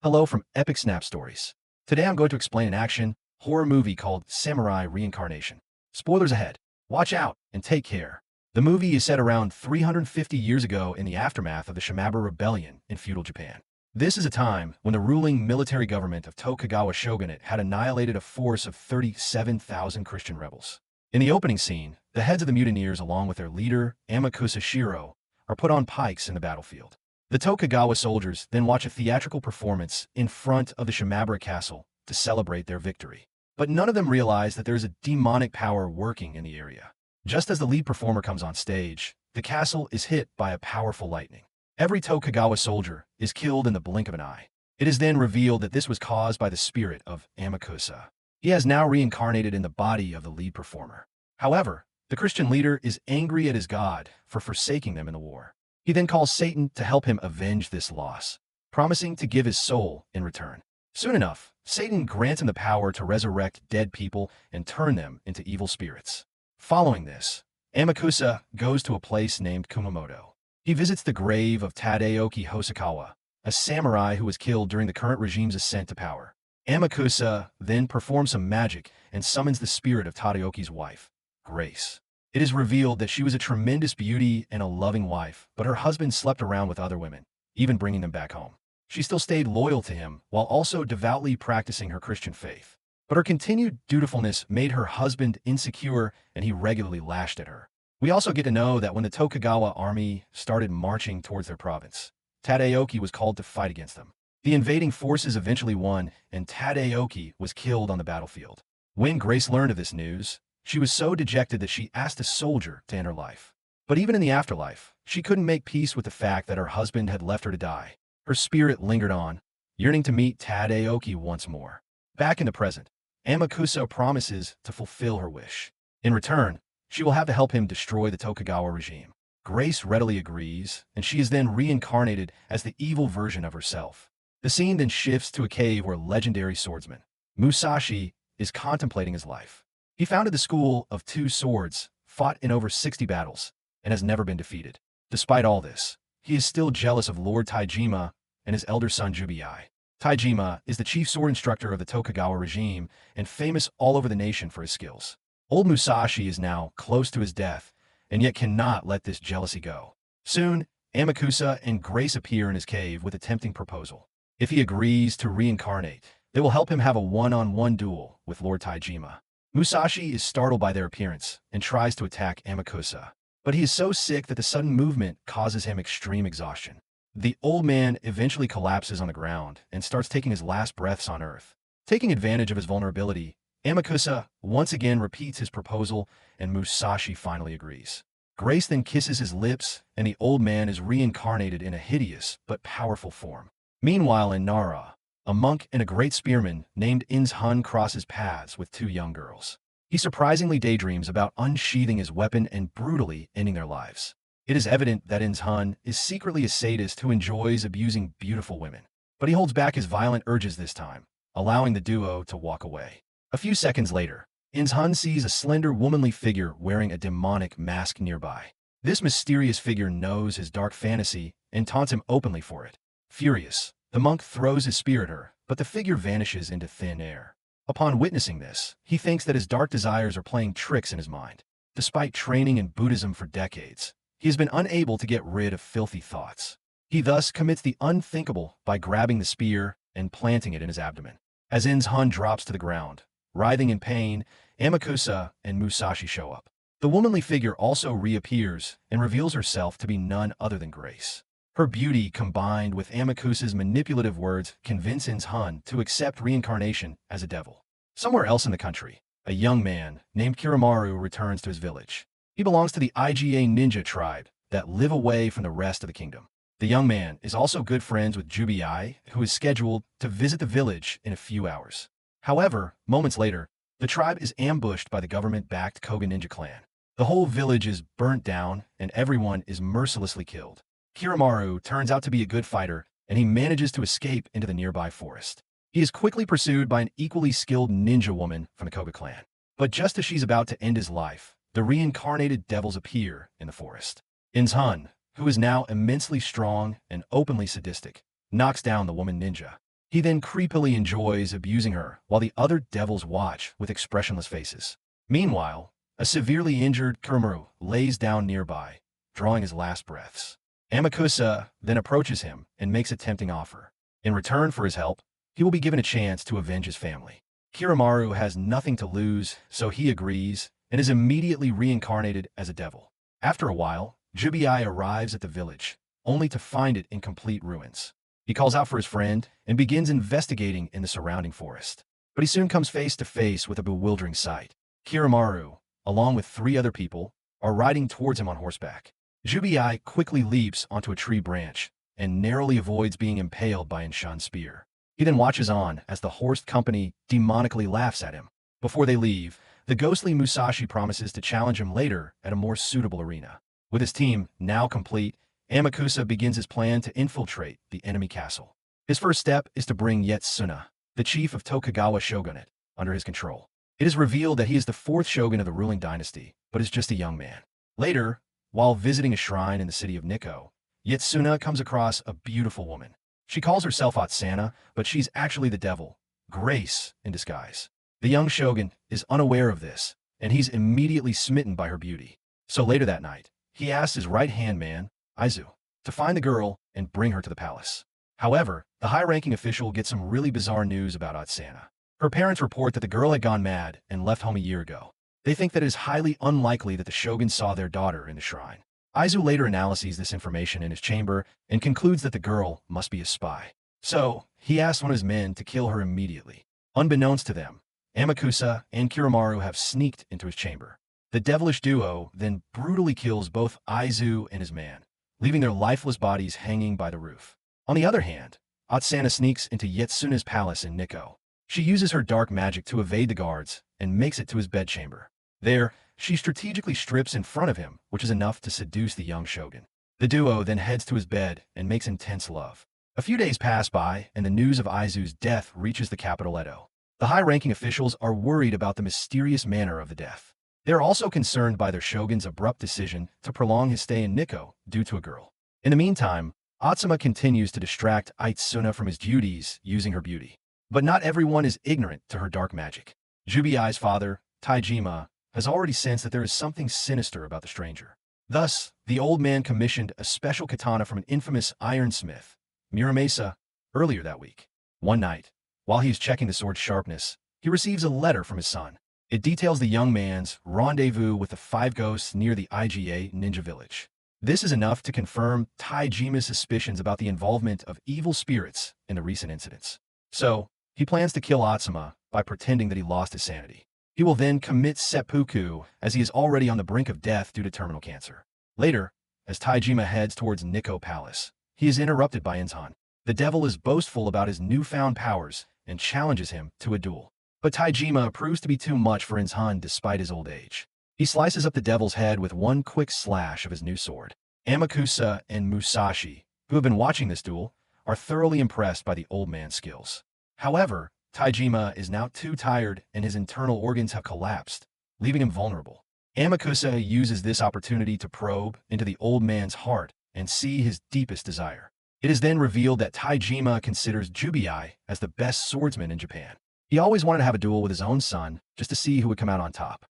Hello from Epic Snap Stories. Today I'm going to explain an action horror movie called Samurai Reincarnation. Spoilers ahead. Watch out and take care. The movie is set around 350 years ago in the aftermath of the Shimabara Rebellion in feudal Japan. This is a time when the ruling military government of Tokugawa shogunate had annihilated a force of 37,000 Christian rebels. In the opening scene, the heads of the mutineers along with their leader, Amakusa Shiro, are put on pikes in the battlefield. The Tokugawa soldiers then watch a theatrical performance in front of the Shimabara castle to celebrate their victory. But none of them realize that there is a demonic power working in the area. Just as the lead performer comes on stage, the castle is hit by a powerful lightning. Every Tokugawa soldier is killed in the blink of an eye. It is then revealed that this was caused by the spirit of Amakusa. He has now reincarnated in the body of the lead performer. However, the Christian leader is angry at his god for forsaking them in the war. He then calls Satan to help him avenge this loss, promising to give his soul in return. Soon enough, Satan grants him the power to resurrect dead people and turn them into evil spirits. Following this, Amakusa goes to a place named Kumamoto. He visits the grave of Tadaoki Hosokawa, a samurai who was killed during the current regime's ascent to power. Amakusa then performs some magic and summons the spirit of Tadaoki's wife, Grace. It is revealed that she was a tremendous beauty and a loving wife, but her husband slept around with other women, even bringing them back home. She still stayed loyal to him while also devoutly practicing her Christian faith. But her continued dutifulness made her husband insecure, and he regularly lashed at her. We also get to know that when the Tokugawa army started marching towards their province, Tadaoki was called to fight against them. The invading forces eventually won, and Tadaoki was killed on the battlefield. When Grace learned of this news, she was so dejected that she asked a soldier to end her life. But even in the afterlife, she couldn't make peace with the fact that her husband had left her to die. Her spirit lingered on, yearning to meet Tadaoki once more. Back in the present, Amakusa promises to fulfill her wish. In return, she will have to help him destroy the Tokugawa regime. Grace readily agrees, and she is then reincarnated as the evil version of herself. The scene then shifts to a cave where legendary swordsman Musashi is contemplating his life. He founded the School of Two Swords, fought in over 60 battles, and has never been defeated. Despite all this, he is still jealous of Lord Taijima and his elder son Jubiai. Taijima is the chief sword instructor of the Tokugawa regime and famous all over the nation for his skills. Old Musashi is now close to his death, and yet cannot let this jealousy go. Soon, Amakusa and Grace appear in his cave with a tempting proposal. If he agrees to reincarnate, they will help him have a one-on-one duel with Lord Taijima. Musashi is startled by their appearance and tries to attack Amakusa, but he is so sick that the sudden movement causes him extreme exhaustion. The old man eventually collapses on the ground and starts taking his last breaths on earth. Taking advantage of his vulnerability, Amakusa once again repeats his proposal, and Musashi finally agrees. Grace then kisses his lips, and the old man is reincarnated in a hideous but powerful form. Meanwhile, in Nara, a monk and a great spearman named Inz-hun crosses paths with two young girls. He surprisingly daydreams about unsheathing his weapon and brutally ending their lives. It is evident that Inz-hun is secretly a sadist who enjoys abusing beautiful women. But he holds back his violent urges this time, allowing the duo to walk away. A few seconds later, Inz-hun sees a slender womanly figure wearing a demonic mask nearby. This mysterious figure knows his dark fantasy and taunts him openly for it. Furious, the monk throws his spear at her, but the figure vanishes into thin air. Upon witnessing this, he thinks that his dark desires are playing tricks in his mind. Despite training in Buddhism for decades, he has been unable to get rid of filthy thoughts. He thus commits the unthinkable by grabbing the spear and planting it in his abdomen. As Inz-hun drops to the ground, writhing in pain, Amakusa and Musashi show up. The womanly figure also reappears and reveals herself to be none other than Grace. Her beauty, combined with Amakusa's manipulative words, convince Inz-hun to accept reincarnation as a devil. Somewhere else in the country, a young man named Kiramaru returns to his village. He belongs to the Iga ninja tribe that live away from the rest of the kingdom. The young man is also good friends with Jubiai, who is scheduled to visit the village in a few hours. However, moments later, the tribe is ambushed by the government-backed Koga ninja clan. The whole village is burnt down, and everyone is mercilessly killed. Kiramaru turns out to be a good fighter, and he manages to escape into the nearby forest. He is quickly pursued by an equally skilled ninja woman from the Koga clan. But just as she's about to end his life, the reincarnated devils appear in the forest. Inz-hun, who is now immensely strong and openly sadistic, knocks down the woman ninja. He then creepily enjoys abusing her while the other devils watch with expressionless faces. Meanwhile, a severely injured Kurumuru lays down nearby, drawing his last breaths. Amakusa then approaches him and makes a tempting offer. In return for his help, he will be given a chance to avenge his family. Kiramaru has nothing to lose, so he agrees and is immediately reincarnated as a devil. After a while, Jubiai arrives at the village, only to find it in complete ruins. He calls out for his friend and begins investigating in the surrounding forest. But he soon comes face to face with a bewildering sight. Kiramaru, along with 3 other people, are riding towards him on horseback. Jubiai quickly leaps onto a tree branch and narrowly avoids being impaled by Inshan's spear. He then watches on as the horse company demonically laughs at him. Before they leave, the ghostly Musashi promises to challenge him later at a more suitable arena. With his team now complete, Amakusa begins his plan to infiltrate the enemy castle. His first step is to bring Yetsuna, the chief of Tokugawa shogunate, under his control. It is revealed that he is the 4th shogun of the ruling dynasty, but is just a young man. Later, while visiting a shrine in the city of Nikko, Yetsuna comes across a beautiful woman. She calls herself Otsana, but she's actually the devil, Grace, in disguise. The young shogun is unaware of this, and he's immediately smitten by her beauty. So later that night, he asks his right-hand man, Aizu, to find the girl and bring her to the palace. However, the high-ranking official gets some really bizarre news about Otsana. Her parents report that the girl had gone mad and left home a year ago. They think that it is highly unlikely that the shogun saw their daughter in the shrine. Aizu later analyzes this information in his chamber and concludes that the girl must be a spy. So, he asks one of his men to kill her immediately. Unbeknownst to them, Amakusa and Kiramaru have sneaked into his chamber. The devilish duo then brutally kills both Aizu and his man, leaving their lifeless bodies hanging by the roof. On the other hand, Otsana sneaks into Yetsuna's palace in Nikko. She uses her dark magic to evade the guards and makes it to his bedchamber. There, she strategically strips in front of him, which is enough to seduce the young shogun. The duo then heads to his bed and makes intense love. A few days pass by, and the news of Aizu's death reaches the capital Edo. The high-ranking officials are worried about the mysterious manner of the death. They are also concerned by their shogun's abrupt decision to prolong his stay in Nikko due to a girl. In the meantime, Otsama continues to distract Aitsuna from his duties using her beauty. But not everyone is ignorant to her dark magic. Jubiai's father, Taijima, has already sensed that there is something sinister about the stranger. Thus, the old man commissioned a special katana from an infamous ironsmith, Muramasa, earlier that week. One night, while he is checking the sword's sharpness, he receives a letter from his son. It details the young man's rendezvous with the 5 ghosts near the IGA ninja village. This is enough to confirm Taijima's suspicions about the involvement of evil spirits in the recent incidents. So, he plans to kill Otsama by pretending that he lost his sanity. He will then commit seppuku as he is already on the brink of death due to terminal cancer. Later, as Taijima heads towards Nikko Palace, he is interrupted by Inzhan. The devil is boastful about his newfound powers and challenges him to a duel. But Taijima proves to be too much for Inzhan despite his old age. He slices up the devil's head with one quick slash of his new sword. Amakusa and Musashi, who have been watching this duel, are thoroughly impressed by the old man's skills. However, Taijima is now too tired and his internal organs have collapsed, leaving him vulnerable. Amakusa uses this opportunity to probe into the old man's heart and see his deepest desire. It is then revealed that Taijima considers Jubiai as the best swordsman in Japan. He always wanted to have a duel with his own son just to see who would come out on top.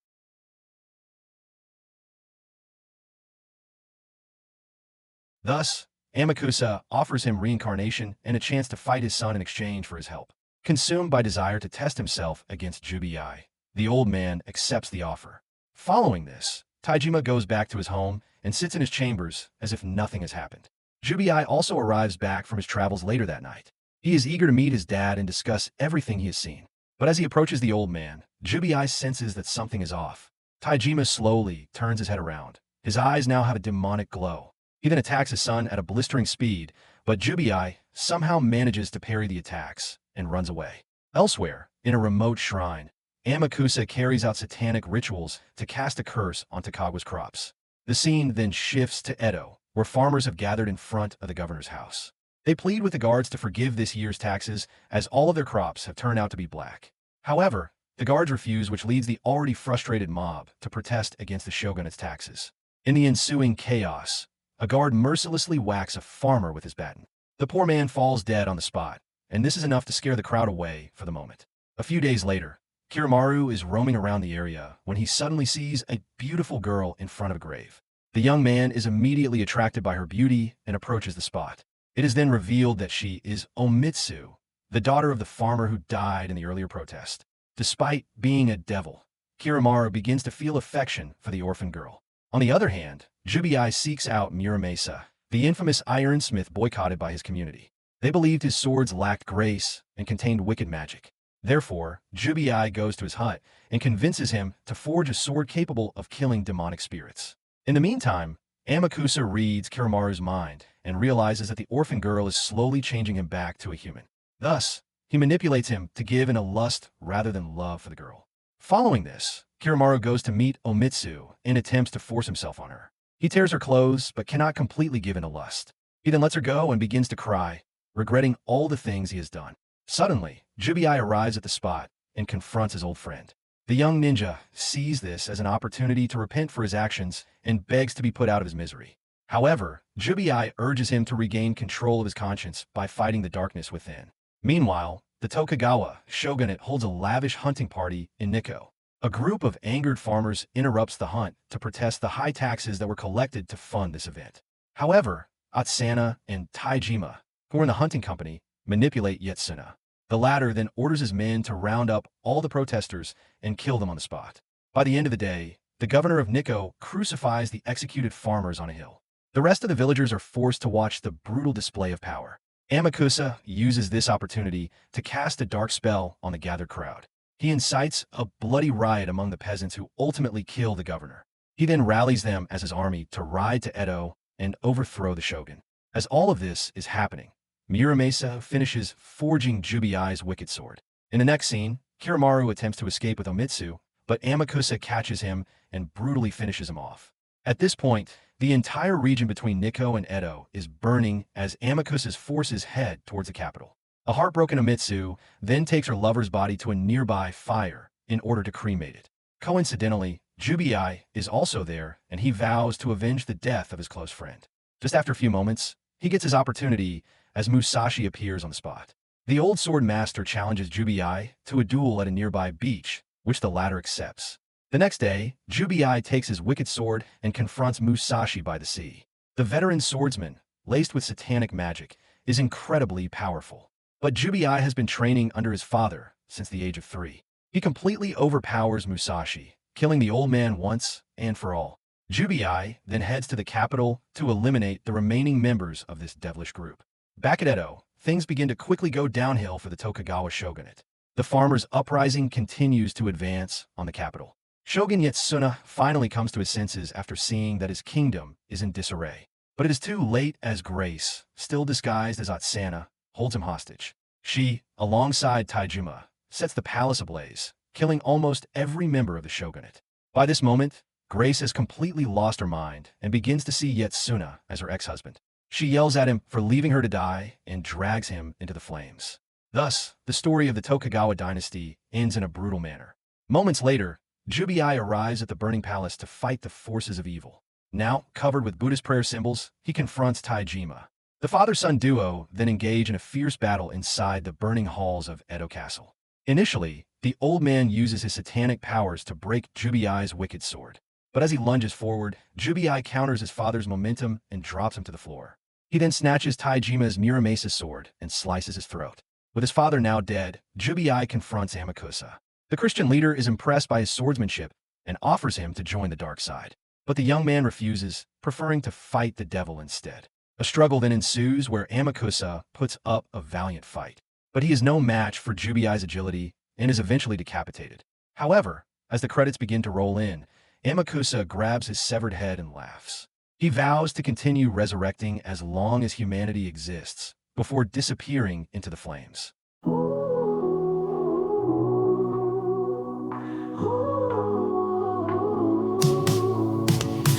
Thus, Amakusa offers him reincarnation and a chance to fight his son in exchange for his help. Consumed by desire to test himself against Jubiai, the old man accepts the offer. Following this, Taijima goes back to his home and sits in his chambers as if nothing has happened. Jubiai also arrives back from his travels later that night. He is eager to meet his dad and discuss everything he has seen. But as he approaches the old man, Jubiai senses that something is off. Taijima slowly turns his head around. His eyes now have a demonic glow. He then attacks his son at a blistering speed, but Jubiai somehow manages to parry the attacks and runs away. Elsewhere, in a remote shrine, Amakusa carries out satanic rituals to cast a curse on Takagawa's crops. The scene then shifts to Edo, where farmers have gathered in front of the governor's house. They plead with the guards to forgive this year's taxes, as all of their crops have turned out to be black. However, the guards refuse, which leads the already frustrated mob to protest against the shogunate's taxes. In the ensuing chaos, a guard mercilessly whacks a farmer with his baton. The poor man falls dead on the spot, and this is enough to scare the crowd away for the moment. A few days later, Kiramaru is roaming around the area when he suddenly sees a beautiful girl in front of a grave. The young man is immediately attracted by her beauty and approaches the spot. It is then revealed that she is Omitsu, the daughter of the farmer who died in the earlier protest. Despite being a devil, Kiramaru begins to feel affection for the orphan girl. On the other hand, Jubai seeks out Muramasa, the infamous ironsmith boycotted by his community. They believed his swords lacked grace and contained wicked magic. Therefore, Jubai goes to his hut and convinces him to forge a sword capable of killing demonic spirits. In the meantime, Amakusa reads Kiramaru's mind and realizes that the orphan girl is slowly changing him back to a human. Thus, he manipulates him to give in a lust rather than love for the girl. Following this, Kiramaru goes to meet Omitsu and attempts to force himself on her. He tears her clothes but cannot completely give in to lust. He then lets her go and begins to cry, regretting all the things he has done. Suddenly, Jubai arrives at the spot and confronts his old friend. The young ninja sees this as an opportunity to repent for his actions and begs to be put out of his misery. However, Jubai urges him to regain control of his conscience by fighting the darkness within. Meanwhile, the Tokugawa shogunate holds a lavish hunting party in Nikko. A group of angered farmers interrupts the hunt to protest the high taxes that were collected to fund this event. However, Atsana and Taijima, who are in the hunting company, manipulate Yetsuna. The latter then orders his men to round up all the protesters and kill them on the spot. By the end of the day, the governor of Nikko crucifies the executed farmers on a hill. The rest of the villagers are forced to watch the brutal display of power. Amakusa uses this opportunity to cast a dark spell on the gathered crowd. He incites a bloody riot among the peasants who ultimately kill the governor. He then rallies them as his army to ride to Edo and overthrow the shogun. As all of this is happening, Muramasa finishes forging Jubai's wicked sword. In the next scene, Kiramaru attempts to escape with Omitsu, but Amakusa catches him and brutally finishes him off. At this point, the entire region between Nikko and Edo is burning as Amakusa's forces head towards the capital. A heartbroken Omitsu then takes her lover's body to a nearby fire in order to cremate it. Coincidentally, Jubai is also there, and he vows to avenge the death of his close friend. Just after a few moments, he gets his opportunity as Musashi appears on the spot. The old sword master challenges Jubai to a duel at a nearby beach, which the latter accepts. The next day, Jubai takes his wicked sword and confronts Musashi by the sea. The veteran swordsman, laced with satanic magic, is incredibly powerful. But Jubai has been training under his father since the age of 3. He completely overpowers Musashi, killing the old man once and for all. Jubai then heads to the capital to eliminate the remaining members of this devilish group. Back at Edo, things begin to quickly go downhill for the Tokugawa shogunate. The farmers' uprising continues to advance on the capital. Shogun Yetsuna finally comes to his senses after seeing that his kingdom is in disarray. But it is too late as Grace, still disguised as Atsana, holds him hostage. She, alongside Taijima, sets the palace ablaze, killing almost every member of the shogunate. By this moment, Grace has completely lost her mind and begins to see Yetsuna as her ex-husband. She yells at him for leaving her to die and drags him into the flames. Thus, the story of the Tokugawa dynasty ends in a brutal manner. Moments later, Jubai arrives at the burning palace to fight the forces of evil. Now, covered with Buddhist prayer symbols, he confronts Taijima. The father-son duo then engage in a fierce battle inside the burning halls of Edo Castle. Initially, the old man uses his satanic powers to break Jubai's wicked sword. But as he lunges forward, Jubai counters his father's momentum and drops him to the floor. He then snatches Taijima's Muramasa's sword and slices his throat. With his father now dead, Jubai confronts Amakusa. The Christian leader is impressed by his swordsmanship and offers him to join the dark side. But the young man refuses, preferring to fight the devil instead. A struggle then ensues where Amakusa puts up a valiant fight. But he is no match for Jubai's agility and is eventually decapitated. However, as the credits begin to roll in, Amakusa grabs his severed head and laughs. He vows to continue resurrecting as long as humanity exists, before disappearing into the flames.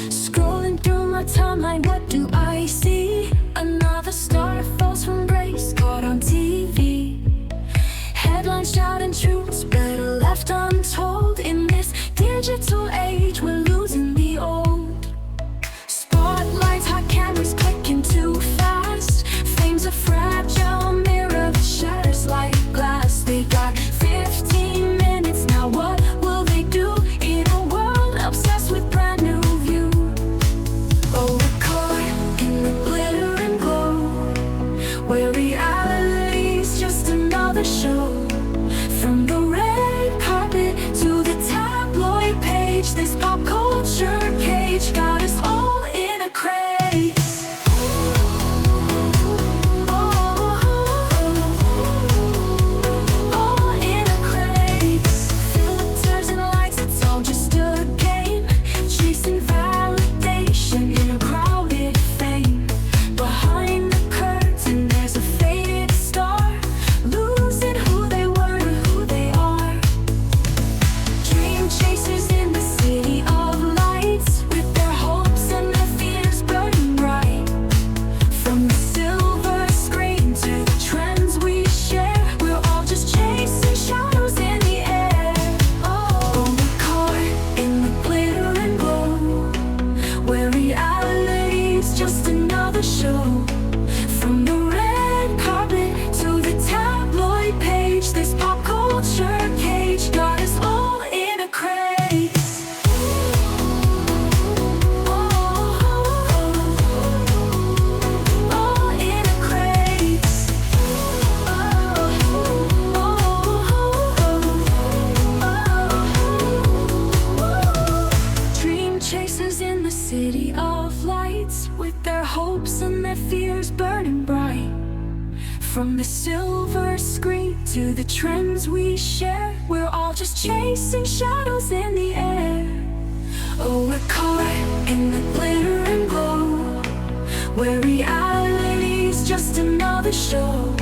Scrolling through my timeline, what do I see? Another star falls from grace, caught on TV. Headlines shouting truths, better left untold. In this digital age, we're losing the old. Spotlights, hot cameras clicking too fast. Fame's a fragile mirror that shatters another show. From the red carpet to the tabloid page, this pop culture cage got us all in a craze. All in a craze. Filters and lights, it's all just a game. Chasing validation in a crowded fame. Behind the curtain there's a faded star, losing who they were and who they are. Dream chasers in the city of lights, with their hopes and their fears burning bright. From the silver screen to the trends we share, we're all just chasing shadows in the air. Oh, we're caught in the glitter and glow, where reality's just another show. From the red carpet to the tabloid page, this pop culture cage got us all in a craze. All in a craze. Dream chasers in the city of lights, with their hopes and their fears burning bright. From the silver screen to the trends we share, we're all just chasing shadows in the air. Oh, we're caught in the glitter and glow, where reality's just another show.